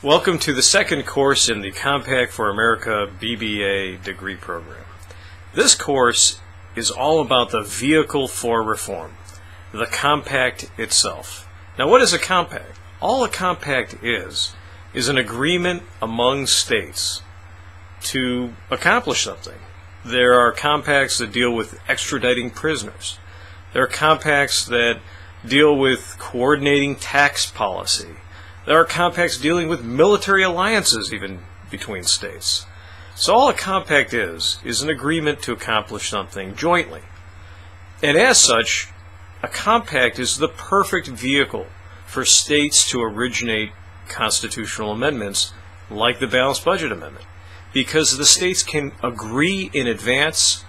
Welcome to the second course in the Compact for America BBA degree program. This course is all about the vehicle for reform, the compact itself. Now, what is a compact? All a compact is an agreement among states to accomplish something. There are compacts that deal with extraditing prisoners. There are compacts that deal with coordinating tax policy. There are compacts dealing with military alliances even between states. So all a compact is an agreement to accomplish something jointly. And as such, a compact is the perfect vehicle for states to originate constitutional amendments like the Balanced Budget Amendment, because the states can agree in advance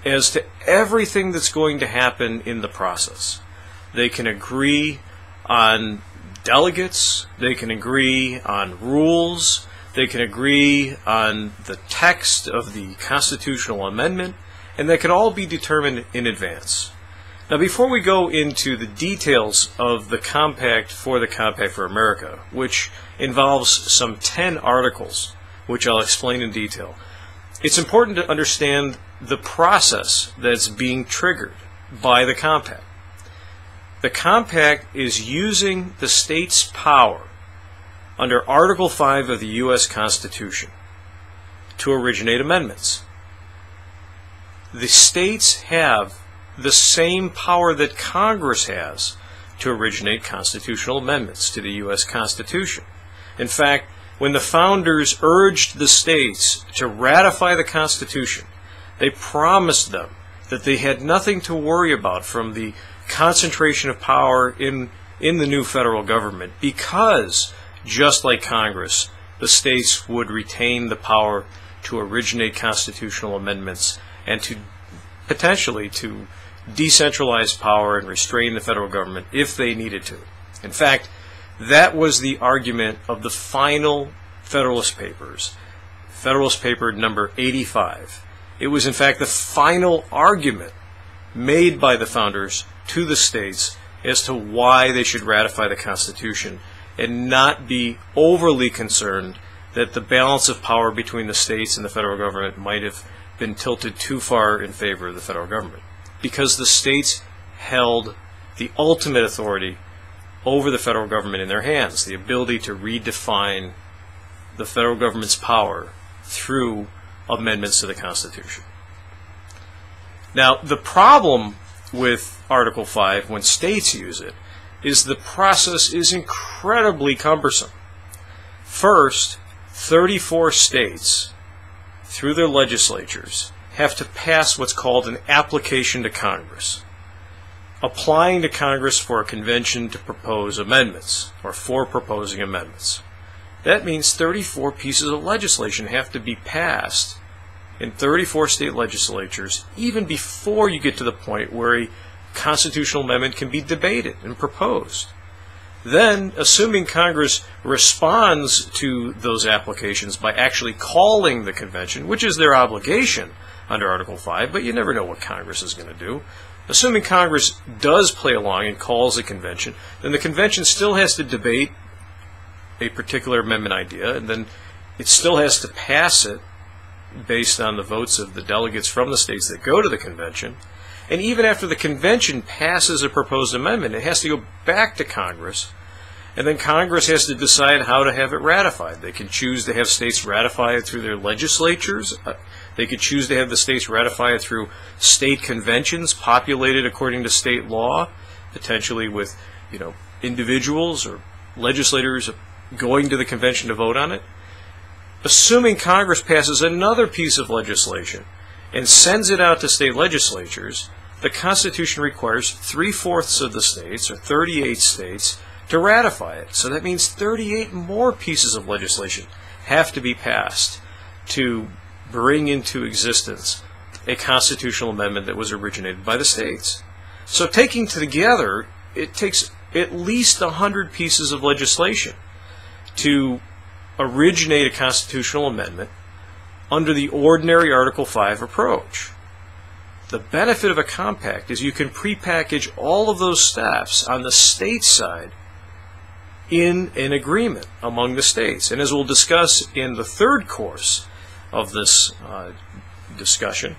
as to everything that's going to happen in the process. They can agree on delegates, they can agree on rules, they can agree on the text of the constitutional amendment, and they can all be determined in advance. Now, before we go into the details of the Compact for America, which involves some 10 articles, which I'll explain in detail, it's important to understand the process that's being triggered by the Compact. The Compact is using the state's power under Article 5 of the U.S. Constitution to originate amendments. The states have the same power that Congress has to originate constitutional amendments to the U.S. Constitution. In fact, when the founders urged the states to ratify the Constitution, they promised them that they had nothing to worry about from the concentration of power in the new federal government, because, just like Congress, the states would retain the power to originate constitutional amendments and to potentially to decentralize power and restrain the federal government if they needed to. In fact, that was the argument of the final Federalist Papers, Federalist Paper number 85. It was, in fact, the final argument made by the founders to the states as to why they should ratify the Constitution and not be overly concerned that the balance of power between the states and the federal government might have been tilted too far in favor of the federal government, because the states held the ultimate authority over the federal government in their hands, the ability to redefine the federal government's power through amendments to the Constitution. Now, the problem with Article 5 when states use it is the process is incredibly cumbersome. First, 34 states, through their legislatures, have to pass what's called an application to Congress, applying to Congress for a convention to propose amendments, or for proposing amendments. That means 34 pieces of legislation have to be passed in 34 state legislatures even before you get to the point where a constitutional amendment can be debated and proposed. Then, assuming Congress responds to those applications by actually calling the convention, which is their obligation under Article 5, but you never know what Congress is going to do. Assuming Congress does play along and calls a convention, then the convention still has to debate a particular amendment idea, and then it still has to pass it based on the votes of the delegates from the states that go to the convention. And even after the convention passes a proposed amendment, it has to go back to Congress, and then Congress has to decide how to have it ratified. They can choose to have states ratify it through their legislatures. They could choose to have the states ratify it through state conventions populated according to state law, potentially with, individuals or legislators going to the convention to vote on it. Assuming Congress passes another piece of legislation and sends it out to state legislatures, the Constitution requires 3/4 of the states, or 38 states, to ratify it. So that means 38 more pieces of legislation have to be passed to bring into existence a constitutional amendment that was originated by the states. So taking together, it takes at least 100 pieces of legislation to originate a constitutional amendment under the ordinary Article 5 approach. The benefit of a compact is you can prepackage all of those steps on the state side in an agreement among the states. And as we'll discuss in the third course of this discussion,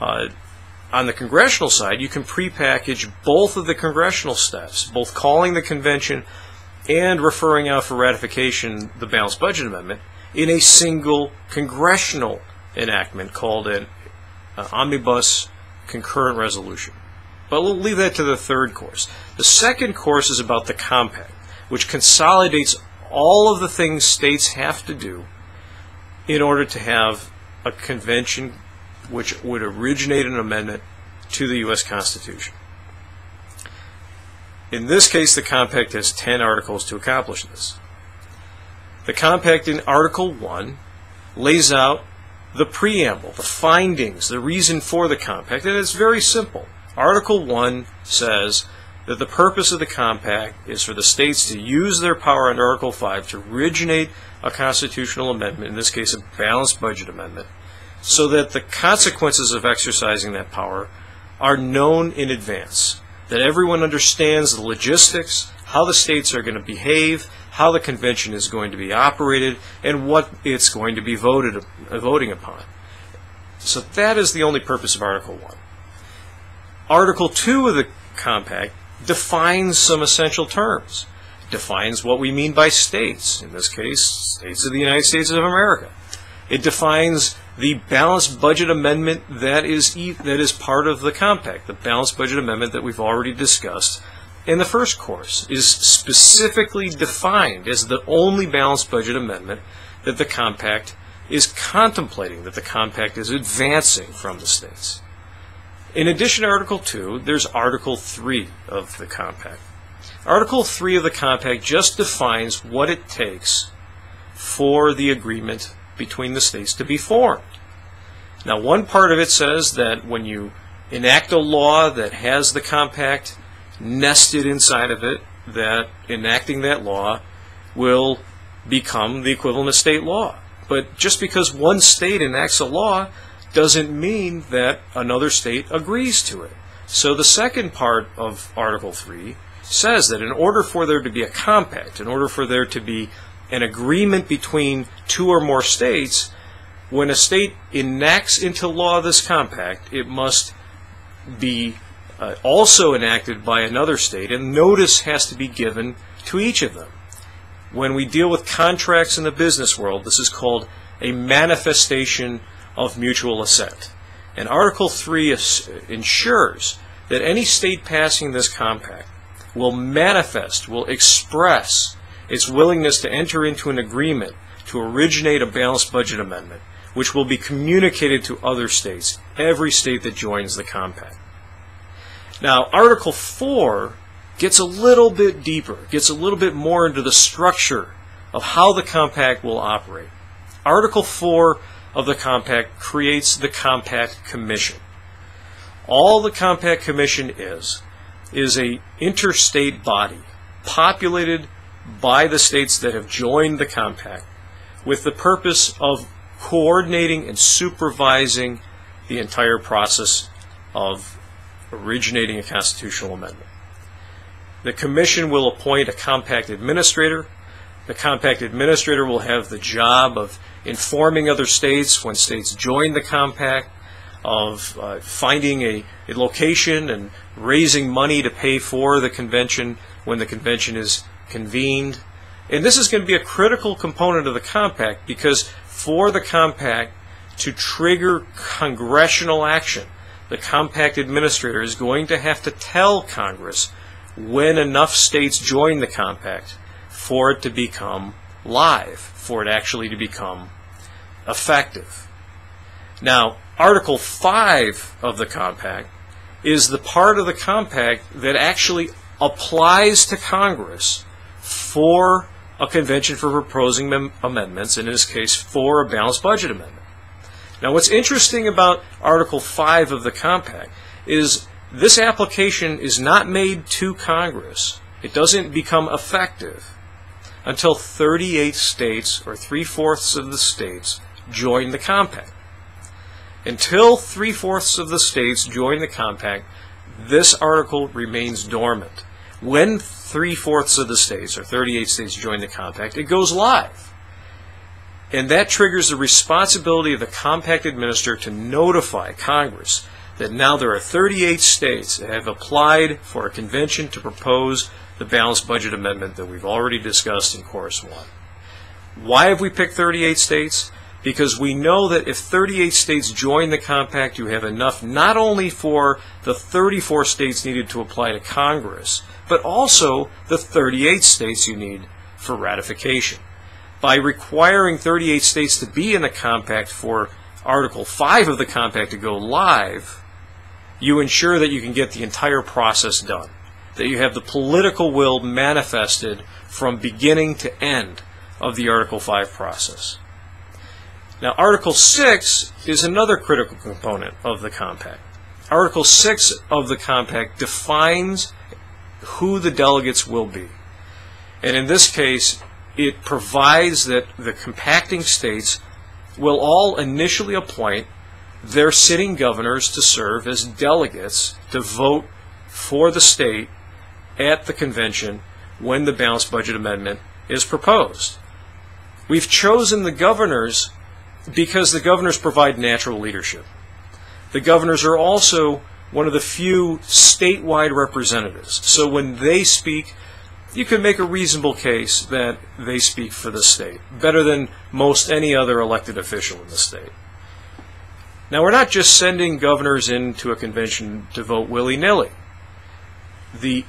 on the congressional side, you can prepackage both of the congressional steps, both calling the convention and referring out for ratification the Balanced Budget Amendment, in a single congressional enactment called an omnibus concurrent resolution. But we'll leave that to the third course. The second course is about the compact, which consolidates all of the things states have to do in order to have a convention which would originate an amendment to the U.S. Constitution. In this case, the compact has 10 articles to accomplish this. The compact in Article 1 lays out the preamble, the findings, the reason for the compact, and it's very simple. Article 1 says that the purpose of the compact is for the states to use their power under Article 5 to originate a constitutional amendment, in this case a balanced budget amendment, so that the consequences of exercising that power are known in advance, that everyone understands the logistics, how the states are going to behave, how the convention is going to be operated, and what it's going to be voting upon. So that is the only purpose of Article 1. Article 2 of the compact defines some essential terms. It defines what we mean by states, in this case, states of the United States of America. It defines the balanced budget amendment that is part of the compact. The balanced budget amendment that we've already discussed in the first course is specifically defined as the only balanced budget amendment that the compact is contemplating, that the compact is advancing from the states. In addition to Article 2, there's Article 3 of the compact. Article 3 of the compact just defines what it takes for the agreement between the states to be formed. Now, one part of it says that when you enact a law that has the compact nested inside of it, that enacting that law will become the equivalent of state law. But just because one state enacts a law doesn't mean that another state agrees to it. So the second part of Article 3 says that in order for there to be a compact, in order for there to be an agreement between two or more states, when a state enacts into law this compact, it must be also enacted by another state, and notice has to be given to each of them. When we deal with contracts in the business world, this is called a manifestation of mutual assent. And Article 3 ensures that any state passing this compact will manifest, will express its willingness to enter into an agreement to originate a balanced budget amendment, which will be communicated to other states, every state that joins the compact. Now, Article 4 gets a little bit deeper, gets a little bit more into the structure of how the compact will operate. Article 4 of the compact creates the Compact Commission. All the Compact Commission is an interstate body populated by the states that have joined the compact with the purpose of coordinating and supervising the entire process of originating a constitutional amendment. The Commission will appoint a compact administrator. The compact administrator will have the job of informing other states when states join the compact, of finding a location and raising money to pay for the convention when the convention is convened. And this is going to be a critical component of the compact, because for the compact to trigger congressional action, the compact administrator is going to have to tell Congress when enough states join the compact for it to become live, for it actually to become effective. Now, Article 5 of the compact is the part of the compact that actually applies to Congress for a convention for proposing amendments, in this case for a balanced budget amendment. Now, what's interesting about Article 5 of the compact is this application is not made to Congress. It doesn't become effective until 38 states, or 3/4 of the states, join the compact. Until 3/4 of the states join the compact, this article remains dormant. when 3/4 of the states, or 38 states, join the compact, it goes live. And that triggers the responsibility of the compact administrator to notify Congress that now there are 38 states that have applied for a convention to propose the balanced budget amendment that we've already discussed in Course 1. Why have we picked 38 states? Because we know that if 38 states join the compact, you have enough not only for the 34 states needed to apply to Congress, but also the 38 states you need for ratification. By requiring 38 states to be in the compact for Article 5 of the compact to go live, you ensure that you can get the entire process done, that you have the political will manifested from beginning to end of the Article 5 process. Now, Article 6 is another critical component of the compact. Article 6 of the compact defines who the delegates will be. And in this case, it provides that the compacting states will all initially appoint their sitting governors to serve as delegates to vote for the state at the convention when the balanced budget amendment is proposed. We've chosen the governors because the governors provide natural leadership. The governors are also one of the few statewide representatives. So when they speak, you can make a reasonable case that they speak for the state, better than most any other elected official in the state. Now, we're not just sending governors into a convention to vote willy-nilly. The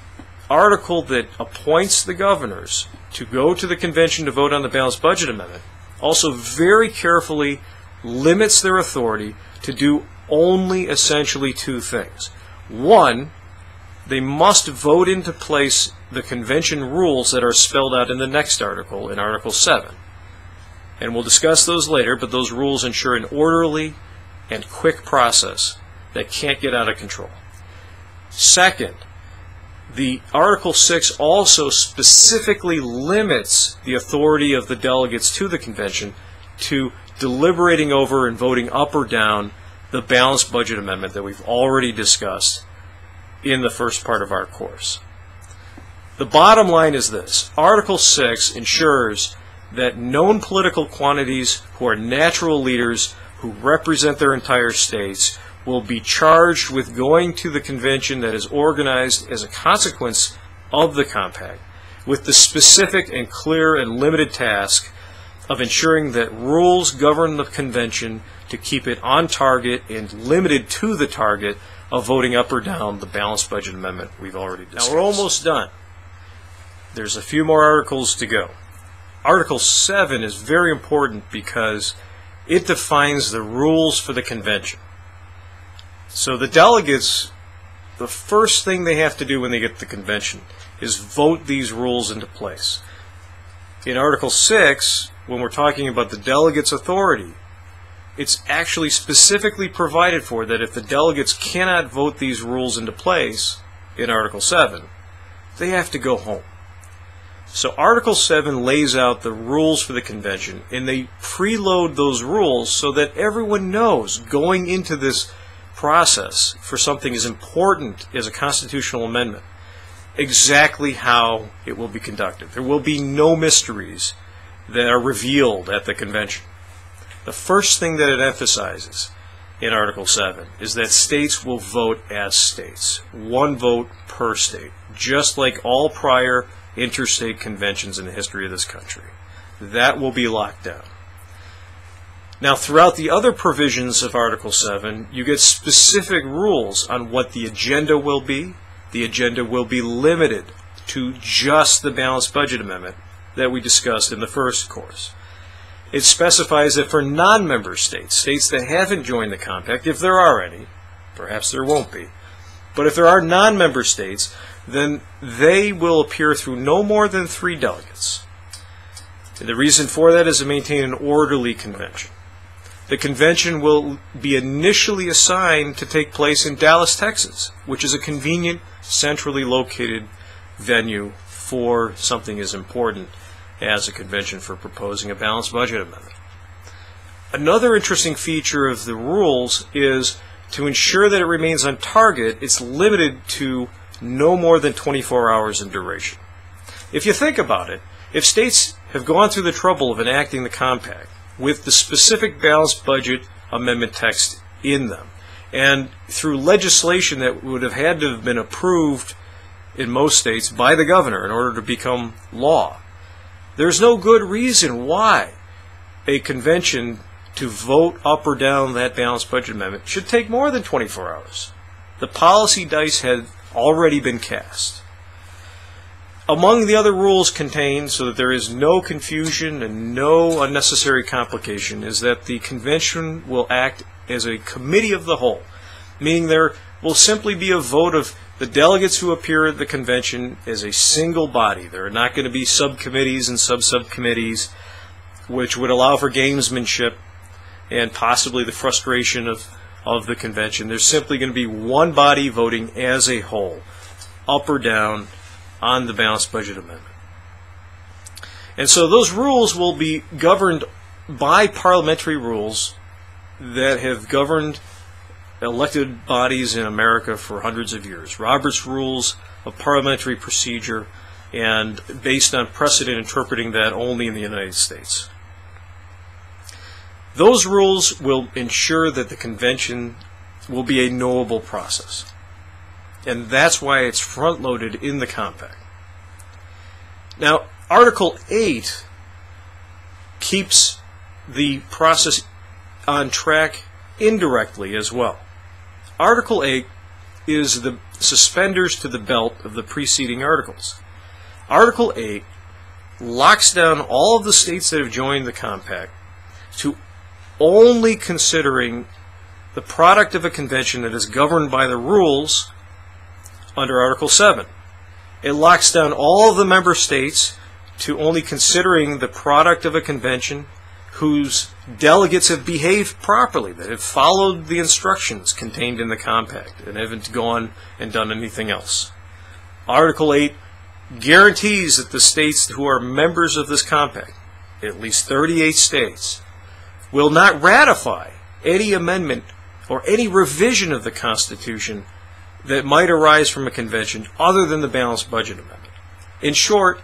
article that appoints the governors to go to the convention to vote on the balanced budget amendment also very carefully limits their authority to do only essentially two things. One, they must vote into place the convention rules that are spelled out in the next article, in Article 7. And we'll discuss those later, but those rules ensure an orderly and quick process that can't get out of control. Second, the Article 6 also specifically limits the authority of the delegates to the convention to deliberating over and voting up or down the balanced budget amendment that we've already discussed in the first part of our course. The bottom line is this: Article 6 ensures that known political quantities who are natural leaders who represent their entire states will be charged with going to the convention that is organized as a consequence of the compact with the specific and clear and limited task of ensuring that rules govern the convention to keep it on target and limited to the target of voting up or down the balanced budget amendment we've already discussed. Now, we're almost done. There's a few more articles to go. Article 7 is very important because it defines the rules for the convention. So the delegates, the first thing they have to do when they get to the convention is vote these rules into place. In Article 6, when we're talking about the delegates' authority, it's actually specifically provided for that if the delegates cannot vote these rules into place in Article 7, they have to go home. So Article 7 lays out the rules for the convention, and they preload those rules so that everyone knows going into this process for something as important as a constitutional amendment exactly how it will be conducted. There will be no mysteries that are revealed at the convention. The first thing that it emphasizes in Article 7 is that states will vote as states, one vote per state, just like all prior interstate conventions in the history of this country. That will be locked down. Now, throughout the other provisions of Article 7, you get specific rules on what the agenda will be. The agenda will be limited to just the balanced budget amendment that we discussed in the first course. It specifies that for non-member states, states that haven't joined the compact, if there are any, perhaps there won't be, but if there are non-member states, then they will appear through no more than 3 delegates. And the reason for that is to maintain an orderly convention. The convention will be initially assigned to take place in Dallas, Texas, which is a convenient, centrally located venue for something as important as a convention for proposing a balanced budget amendment. Another interesting feature of the rules is to ensure that it remains on target, it's limited to no more than 24 hours in duration. If you think about it, if states have gone through the trouble of enacting the compact with the specific balanced budget amendment text in them, and through legislation that would have had to have been approved in most states by the governor in order to become law, there's no good reason why a convention to vote up or down that balanced budget amendment should take more than 24 hours. The policy dice had already been cast. Among the other rules contained, so that there is no confusion and no unnecessary complication, is that the convention will act as a committee of the whole, meaning there will simply be a vote of the delegates who appear at the convention as a single body. There are not going to be subcommittees and sub-subcommittees, which would allow for gamesmanship and possibly the frustration of the convention. There's simply going to be one body voting as a whole, up or down, on the balanced budget amendment. And so those rules will be governed by parliamentary rules that have governed elected bodies in America for hundreds of years. Robert's Rules of Parliamentary Procedure, and based on precedent interpreting that only in the United States. Those rules will ensure that the convention will be a knowable process. And that's why it's front-loaded in the compact. Now, Article 8 keeps the process on track indirectly as well. Article 8 is the suspenders to the belt of the preceding articles. Article 8 locks down all of the states that have joined the compact to only considering the product of a convention that is governed by the rules under Article 7. It locks down all of the member states to only considering the product of a convention whose delegates have behaved properly, that have followed the instructions contained in the compact and haven't gone and done anything else. Article 8 guarantees that the states who are members of this compact, at least 38 states, will not ratify any amendment or any revision of the Constitution that might arise from a convention other than the balanced budget amendment. In short,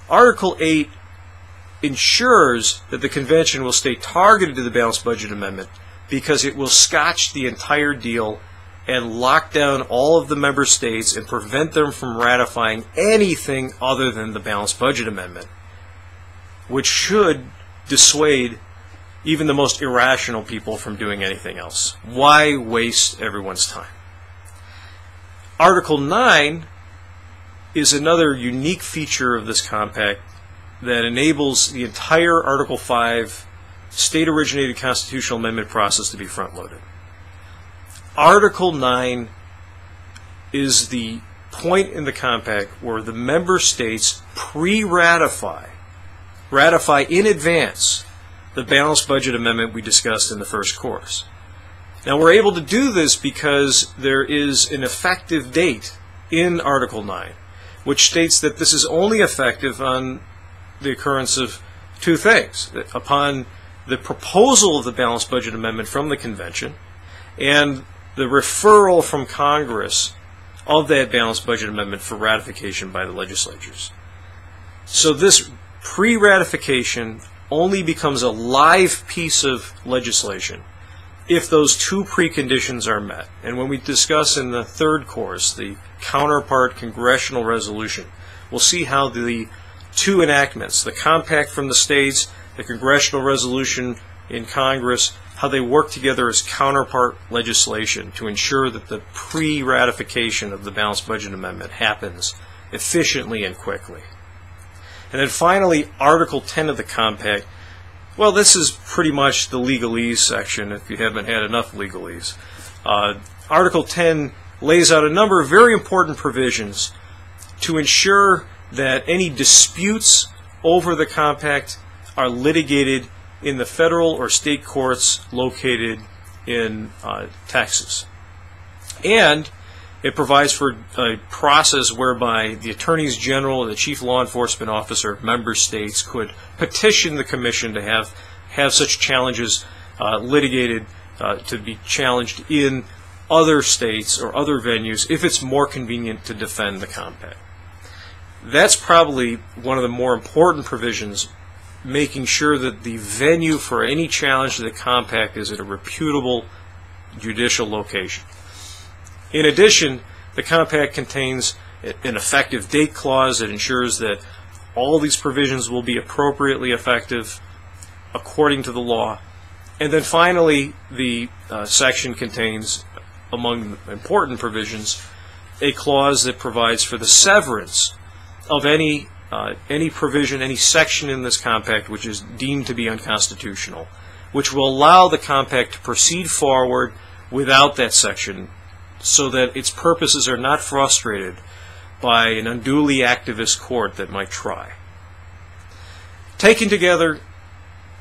Article 8 ensures that the convention will stay targeted to the balanced budget amendment because it will scotch the entire deal and lock down all of the member states and prevent them from ratifying anything other than the balanced budget amendment, which should dissuade even the most irrational people from doing anything else. Why waste everyone's time? Article 9 is another unique feature of this compact that enables the entire Article 5 state-originated constitutional amendment process to be front-loaded. Article 9 is the point in the compact where the member states ratify in advance the balanced budget amendment we discussed in the first course. Now, we're able to do this because there is an effective date in Article 9, which states that this is only effective on the occurrence of two things: that upon the proposal of the balanced budget amendment from the convention and the referral from Congress of that balanced budget amendment for ratification by the legislatures. So this pre-ratification only becomes a live piece of legislation if those two preconditions are met. And when we discuss in the third course the counterpart congressional resolution, we'll see how the two enactments, the compact from the states, the congressional resolution in Congress, how they work together as counterpart legislation to ensure that the pre-ratification of the balanced budget amendment happens efficiently and quickly. And then finally, Article 10 of the compact. Well, this is pretty much the legalese section if you haven't had enough legalese. Article 10 lays out a number of very important provisions to ensure that any disputes over the compact are litigated in the federal or state courts located in Texas. And it provides for a process whereby the attorneys general and the chief law enforcement officer of member states could petition the commission to have such challenges litigated, to be challenged in other states or other venues if it's more convenient to defend the compact. That's probably one of the more important provisions, making sure that the venue for any challenge to the compact is at a reputable judicial location. In addition, the compact contains an effective date clause that ensures that all these provisions will be appropriately effective according to the law. And then finally, the section contains, among important provisions, a clause that provides for the severance of any provision, any section in this compact which is deemed to be unconstitutional, which will allow the compact to proceed forward without that section so that its purposes are not frustrated by an unduly activist court that might try. Taken together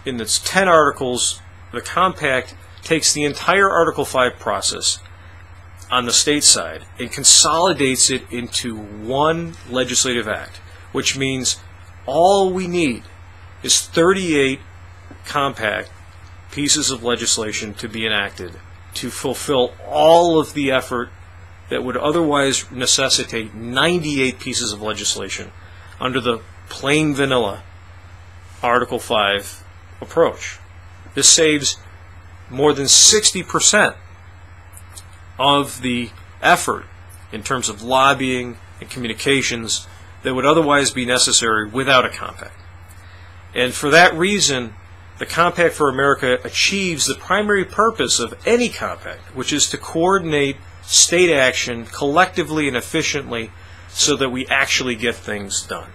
in its 10 articles, the compact takes the entire Article 5 process on the state side and consolidates it into one legislative act, which means all we need is 38 compact pieces of legislation to be enacted to fulfill all of the effort that would otherwise necessitate 98 pieces of legislation under the plain vanilla Article 5 approach. This saves more than 60% of the effort in terms of lobbying and communications that would otherwise be necessary without a compact. And for that reason, the Compact for America achieves the primary purpose of any compact, which is to coordinate state action collectively and efficiently so that we actually get things done.